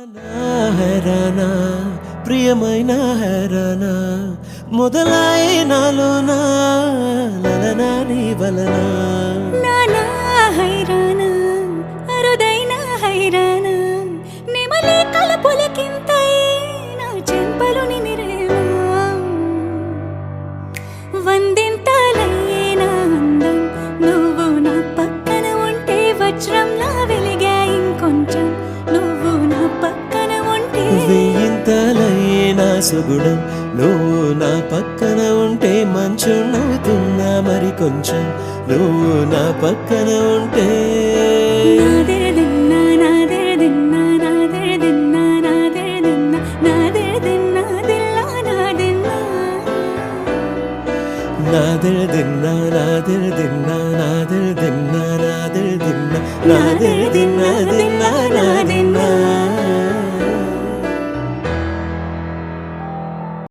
హెరానా ప్రియమైన హెరానా మొదలాయే నాలోనా లలనా నీ వలనా నానా హైరానా అరుదైన హైరానా నెమలి కలపులకింతై నా చెంపలు నిమిరేవా వందింతలయ్యేనా అందం నువ్వు నా పక్కన ఉంటే వజ్రంలా వెలిగా ఇంకొంచెం నువ్వు నా పక్కన ఉంటే వెయ్యింతలయ్యేనా సుగుణం నువ్వు నా పక్కన ఉంటే మంచు నవ్వుతున్నా మరి కొంచెం నువ్వు నా పక్కన ఉంటే నాదెరదిన్నా నాదెరదిన్నా నాదెరదిన్నా నాదెరదిన్నా నాదెరదిన్నా దిల్లా నాదెన్నా నాదెరదిన్నా నాదెరదిన్నా నాదెరదిన్నా నాదెరదిన్నా నాదెరదిన్నా